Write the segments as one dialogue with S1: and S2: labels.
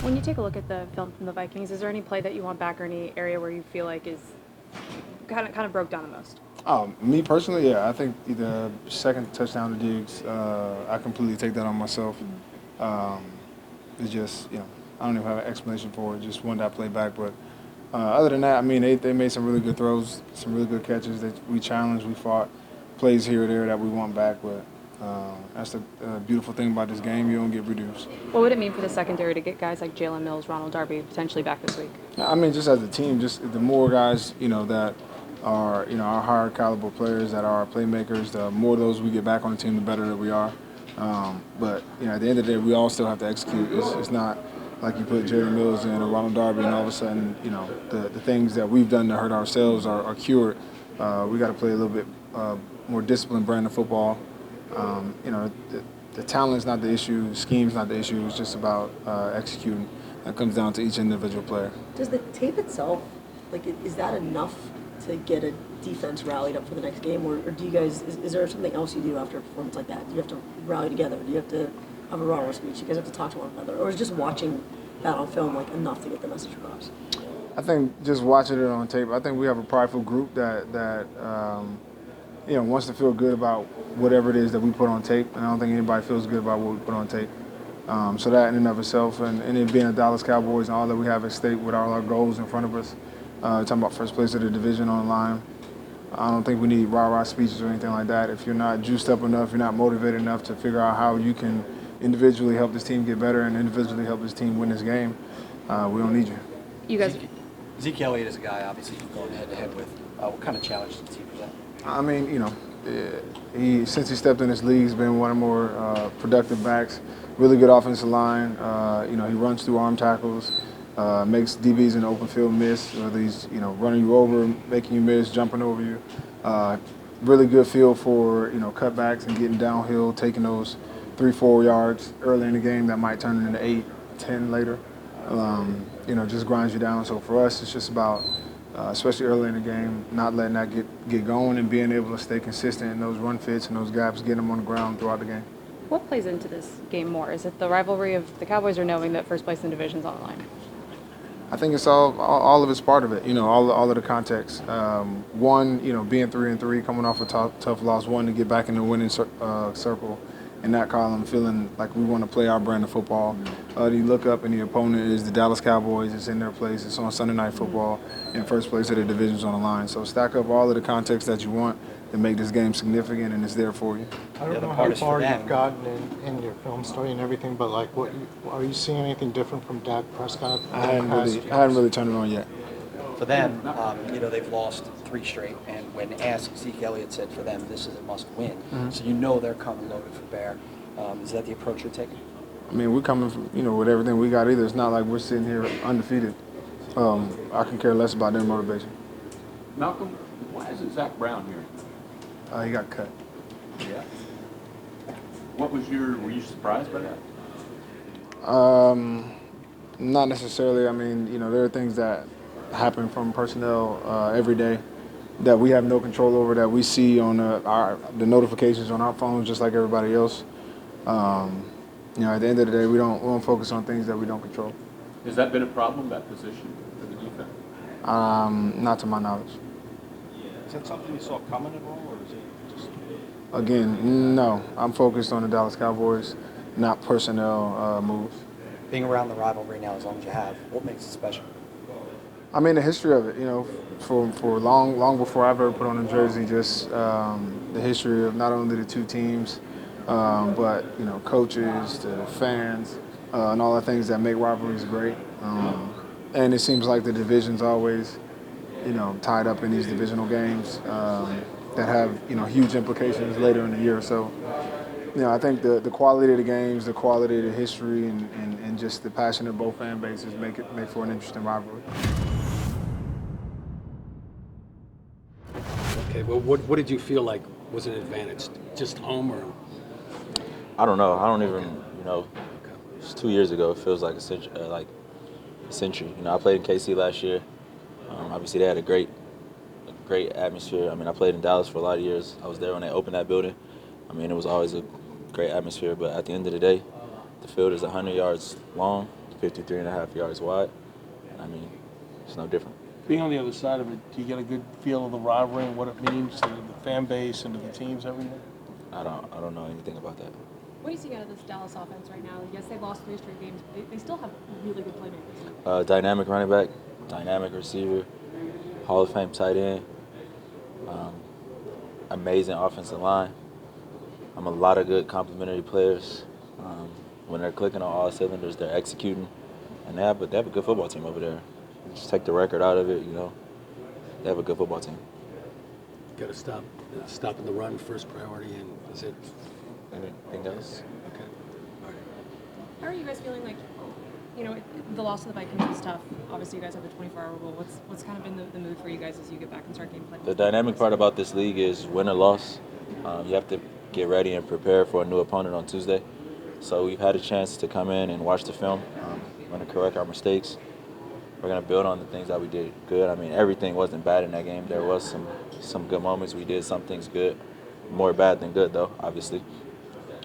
S1: When you take a look at the film from the Vikings, is there any play that you want back or any area where you feel like is kind of broke down the most?
S2: Me personally, yeah, I think the second touchdown to Diggs, I completely take that on myself. Um, it's just, I don't even have an explanation for it. Just wanted that play back. But other than that, I mean, they made some really good throws, some really good catches that we challenged, we fought, plays here or there that we want back. But that's the beautiful thing about this game. You don't get reduced.
S1: What would it mean for the secondary to get guys like Jalen Mills, Ronald Darby potentially back this week?
S2: I mean, just as a team, just the more guys, that are, our higher caliber players that are playmakers, the more of those we get back on the team, the better that we are. But, at the end of the day, we all still have to execute. It's not like you put Jerry Mills in or Ronald Darby and all of a sudden, the things that we've done to hurt ourselves are cured. We got to play a little bit more disciplined brand of football. The talent is not the issue, the scheme's not the issue. It's just about executing. That comes down to each individual player.
S3: Does the tape itself, is that enough to get a defense rallied up for the next game, or do you guys? Is there something else you do after a performance like that? Do you have to rally together? Do you have to have a Ronald speech? You guys have to talk to one another, or is just watching that on film enough to get the message across?
S2: I think just watching it on tape, I think we have a prideful group that wants to feel good about whatever it is that we put on tape, and I don't think anybody feels good about what we put on tape. So that in and of itself, and it being the Dallas Cowboys and all that we have at stake with all our goals in front of us, talking about first place of the division on the line, I don't think we need rah-rah speeches or anything like that. If you're not juiced up enough, you're not motivated enough to figure out how you can individually help this team get better and individually help this team win this game, we don't need you.
S1: You guys.
S4: Zeke Elliott is a guy, obviously, you're going head-to-head with. What kind of challenge does he present?
S2: I mean, since he stepped in this league, he's been one of the more productive backs. Really good offensive line. He runs through arm tackles, makes DBs in the open field miss. Whether he's running you over, making you miss, jumping over you. Really good feel for cutbacks and getting downhill, taking those 3-4 yards early in the game that might turn into 8-10 later. Just grinds you down. So for us, it's just about, especially early in the game, not letting that get going and being able to stay consistent in those run fits and those gaps, getting them on the ground throughout the game.
S1: What plays into this game more? Is it the rivalry of the Cowboys or knowing that first place in the division's on the line?
S2: I think it's all of it's part of it. All of the context. One, being 3-3, coming off a tough loss. One, to get back in the winning circle in that column, feeling like we want to play our brand of football. You look up and the opponent is the Dallas Cowboys. It's in their place. It's on Sunday Night Football, and first place of the division's on the line. So stack up all of the context that you want to make this game significant, and it's there for you.
S5: I don't know how far you've gotten in your film study and everything, but are you seeing anything different from Dak Prescott?
S2: I hadn't really turned it on yet.
S4: For them, they've lost 3 straight, and when asked, Zeke Elliott said for them, this is a must-win. Mm-hmm. So they're coming loaded for bear. Is that the approach you're taking?
S2: I mean, we're coming from, with everything we got either. It's not like we're sitting here undefeated. I can care less about their motivation.
S6: Malcolm, why isn't Zach Brown here?
S2: He got cut.
S6: Yeah. Were you surprised by that?
S2: Not necessarily. I mean, there are things that happen from personnel every day that we have no control over, that we see on the notifications on our phones just like everybody else. At the end of the day, we don't focus on things that we don't control.
S6: Has that been a problem, that position for the defense?
S2: Not to my knowledge.
S7: Is that something you saw coming at all, or is it just?
S2: Again, no. I'm focused on the Dallas Cowboys, not personnel moves.
S4: Being around the rivalry now as long as you have, what makes it special?
S2: I mean, the history of it, for long before I've ever put on a jersey, just the history of not only the two teams, but, coaches, the fans, and all the things that make rivalries great. And it seems like the division's always, tied up in these divisional games that have, huge implications later in the year. So, I think the quality of the games, the quality of the history, and just the passion of both fan bases make for an interesting rivalry.
S8: Okay, well, what did you feel like was an advantage? Just home or?
S9: I don't know. I don't even, it's 2 years ago. It feels like a century. I played in KC last year. Obviously, they had a great atmosphere. I mean, I played in Dallas for a lot of years. I was there when they opened that building. I mean, it was always a great atmosphere. But at the end of the day, the field is 100 yards long, 53 and a half yards wide. I mean, it's no different.
S7: Being on the other side of it, do you get a good feel of the rivalry and what it means to the fan base and to the teams every year?
S9: I don't know anything about that.
S1: What do you see out of this Dallas offense right now? Yes, they've lost 3 straight games, but they still have really good playmakers.
S9: Dynamic running back, dynamic receiver, Hall of Fame tight end, amazing offensive line. A lot of good complementary players. When they're clicking on all cylinders, they're executing, and they have a good football team over there. Just take the record out of it, They have a good football team.
S8: Got to stop stopping the run first priority, and is it?
S9: Anything else?
S8: Okay. All right.
S1: How are you guys feeling like, the loss of the Vikings is tough. Obviously, you guys have the 24-hour rule. What's kind of been the mood for you guys as you get back and start game planning?
S9: The dynamic part about this league is win or loss. You have to get ready and prepare for a new opponent on Tuesday. So we've had a chance to come in and watch the film. We're going to correct our mistakes. We're going to build on the things that we did good. I mean, everything wasn't bad in that game. There was some good moments. We did some things good. More bad than good, though, obviously.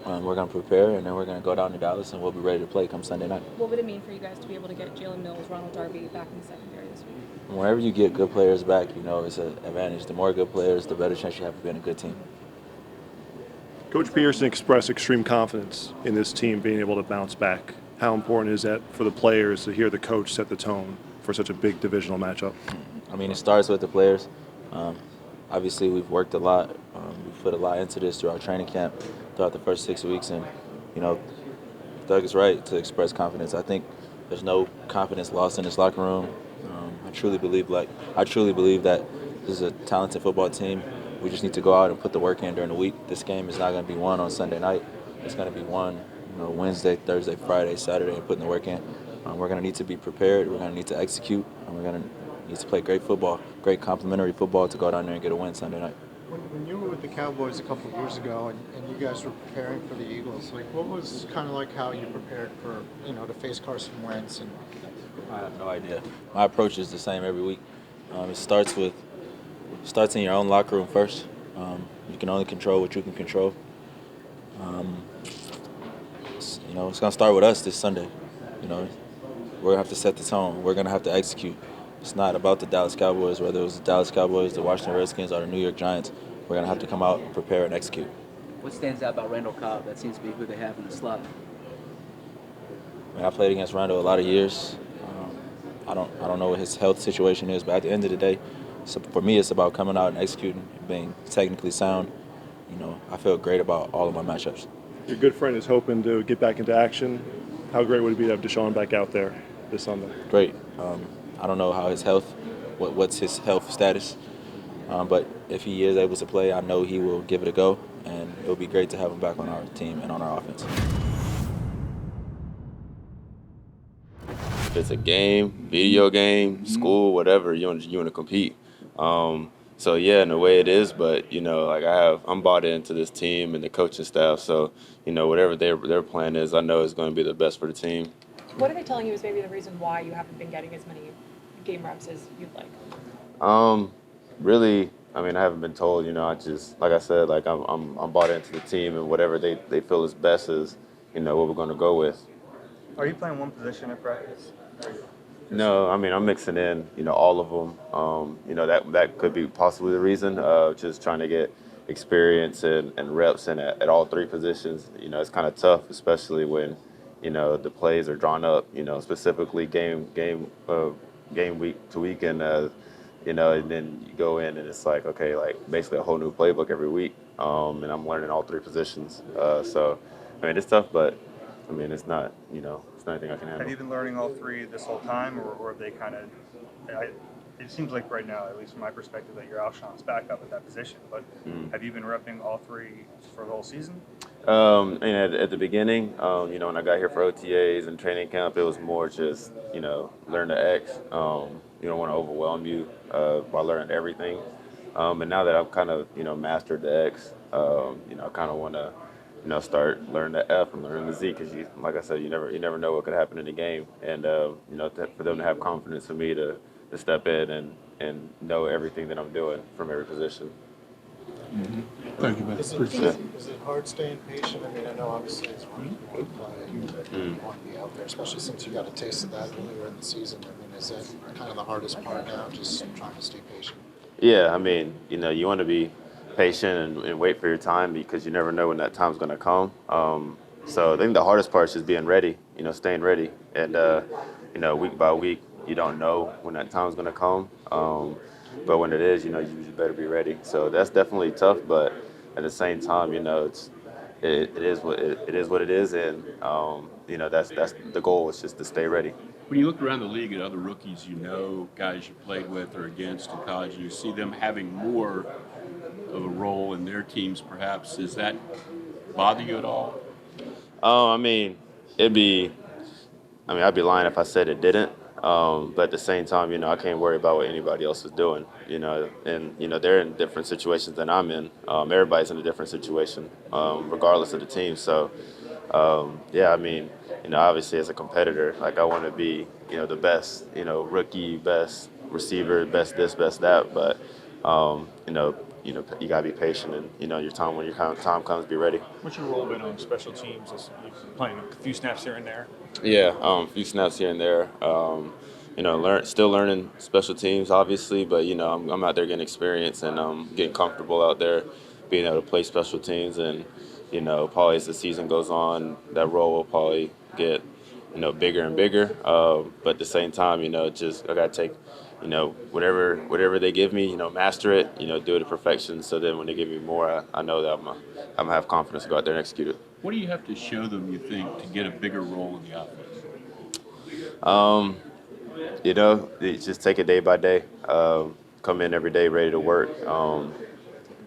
S9: We're going to prepare, and then we're going to go down to Dallas, and we'll be ready to play come Sunday night.
S1: What would it mean for you guys to be able to get Jalen Mills, Ronald Darby back in the secondary this week?
S9: Whenever you get good players back, it's an advantage. The more good players, the better chance you have of being a good team.
S10: Coach Pearson expressed extreme confidence in this team being able to bounce back. How important is that for the players to hear the coach set the tone for such a big divisional matchup?
S9: I mean, it starts with the players. Obviously, we've worked a lot. We've put a lot into this through our training camp throughout the first 6 weeks. And, Doug is right to express confidence. I think there's no confidence lost in this locker room. I truly believe that this is a talented football team. We just need to go out and put the work in during the week. This game is not going to be won on Sunday night. It's going to be won, Wednesday, Thursday, Friday, Saturday, and putting the work in. We're going to need to be prepared. We're going to need to execute, and we're going to need to play great football, great complementary football to go down there and get a win Sunday night.
S5: When you were with the Cowboys a couple of years ago and you guys were preparing for the Eagles, what was kind of like how you prepared for, to face Carson Wentz? And
S9: I have no idea. My approach is the same every week. It starts in your own locker room first. You can only control what you can control. It's going to start with us this Sunday. We're going to have to set the tone. We're going to have to execute. It's not about the Dallas Cowboys, whether it was the Dallas Cowboys, the Washington Redskins, or the New York Giants. We're going to have to come out, prepare, and execute.
S11: What stands out about Randall Cobb? That seems to be who they have in the slot.
S9: I played against Randall a lot of years. I don't know what his health situation is, but at the end of the day, for me, it's about coming out and executing, being technically sound. I feel great about all of my matchups.
S10: Your good friend is hoping to get back into action. How great would it be to have Deshaun back out there this Sunday?
S9: Great. I don't know how his health, what's his health status, but if he is able to play, I know he will give it a go, and it will be great to have him back on our team and on our offense.
S12: If it's a game, video game, school, whatever, you want to compete. So yeah, in a way it is, but I'm bought into this team and the coaching staff, so whatever their plan is, I know is going to be the best for the team.
S1: What are they telling you is maybe the reason why you haven't been getting as many game reps as you'd like?
S12: Really, I haven't been told. I just, like I said, I'm bought into the team, and whatever they feel is best is, what we're going to go with.
S13: Are you playing one position at practice?
S12: No, I'm mixing in, all of them. That could be possibly the reason. Just trying to get experience and reps in at all 3 positions. It's kind of tough, especially when the plays are drawn up. Specifically game week to week, and and then you go in and it's basically a whole new playbook every week. And I'm learning all 3 positions. So it's tough, but it's not it's not anything I can handle.
S13: Have you been learning all 3 this whole time, or have they kind of? It seems like right now, at least from my perspective, that you're Alshon's backup at that position. But have you been repping all 3 for the whole season?
S12: At the beginning, when I got here for OTAs and training camp, it was more just, learn the X. You don't want to overwhelm you by learning everything. And now that I've kind of, mastered the X, I kind of want to, start learning the F and learning the Z, because like I said, you never know what could happen in the game. And, for them to have confidence in me to step in and know everything that I'm doing from every position.
S6: Mm-hmm.
S7: Thank you, man.
S5: Is
S7: Appreciate it.
S5: is it hard staying patient? I mean, I know obviously it's hard you want to play, but you want to be out there, especially since you got a taste of that earlier in the season. I mean, is that kind of the hardest part now, just trying to stay patient?
S12: Yeah, I mean, you want to be patient and wait for your time because you never know when that time's going to come. So I think the hardest part is just being ready, staying ready. And, week by week, you don't know when that time's going to come. But when it is, you just better be ready. So that's definitely tough. But at the same time, it is what it is. And, that's the goal is just to stay ready.
S6: When you look around the league at other rookies, guys you played with or against in college, and you see them having more of a role in their teams, perhaps, does that bother you at all?
S12: I mean, I'd be lying if I said it didn't. But at the same time, I can't worry about what anybody else is doing, and, they're in different situations than I'm in. Everybody's in a different situation, regardless of the team. So, obviously as a competitor, like I want to be, the best, rookie, best receiver, best this, best that. But, you gotta be patient, and your time when your time comes, be ready.
S14: What's your role been on special teams? As you playing a few snaps here and there?
S12: Yeah, a few snaps here and there. Still learning special teams, obviously, but I'm out there getting experience and getting comfortable out there, being able to play special teams, and probably as the season goes on, that role will probably get bigger and bigger. But at the same time, just I gotta take whatever they give me, master it, do it to perfection. So then when they give me more, I know that I'm gonna have confidence to go out there and execute it.
S6: What do you have to show them, you think, to get a bigger role in the offense?
S12: Just take it day by day. Come in every day ready to work.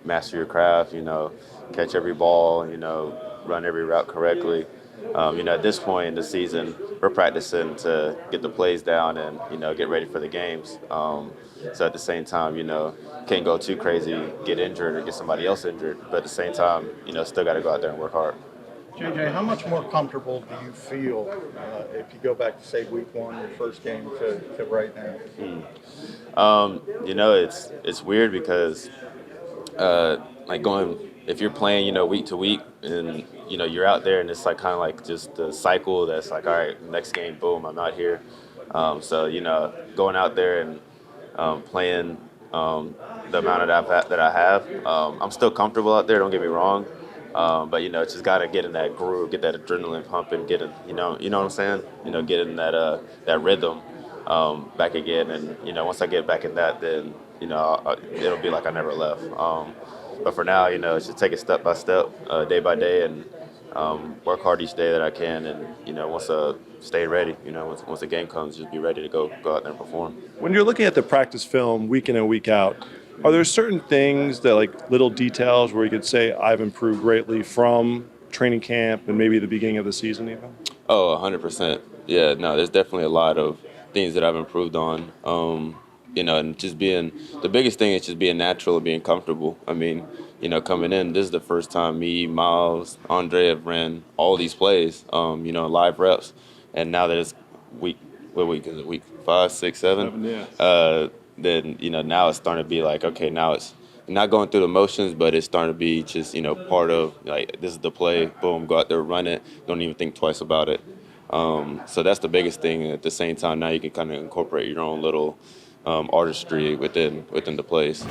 S12: Master your craft. Catch every ball. Run every route correctly. At this point in the season, we're practicing to get the plays down and get ready for the games. So at the same time, can't go too crazy, get injured or get somebody else injured. But at the same time, still got to go out there and work hard.
S5: JJ, how much more comfortable do you feel if you go back to, say, week one, your first game, to right now?
S12: It's weird because if you're playing, week to week, and you're out there, and it's like kind of like just the cycle that's like, all right, next game, boom, I'm out here. So going out there and playing the amount that I have, I'm still comfortable out there. Don't get me wrong. But just gotta get in that groove, get that adrenaline pumping, get in, you know what I'm saying? Get in that rhythm back again, and once I get back in that, then it'll be like I never left. But for now, it's just take it step by step, day by day, and work hard each day that I can, and once stay ready. Once the game comes, just be ready to go out there and perform.
S10: When you're looking at the practice film week in and week out, are there certain things that, like little details, where you could say I've improved greatly from training camp and maybe the beginning of the season even?
S12: Oh, 100%. Yeah, no, there's definitely a lot of things that I've improved on. And just the biggest thing is just being natural and being comfortable. I mean, coming in, this is the first time me, Miles, Andre have ran all these plays, live reps. And now that it's week 5, 6, 7?
S10: Yeah.
S12: Then, now it's starting to be like, okay, now it's not going through the motions, but it's starting to be just, part of, like, this is the play, boom, go out there, run it, don't even think twice about it. So that's the biggest thing. At the same time, now you can kind of incorporate your own little artistry within the plays.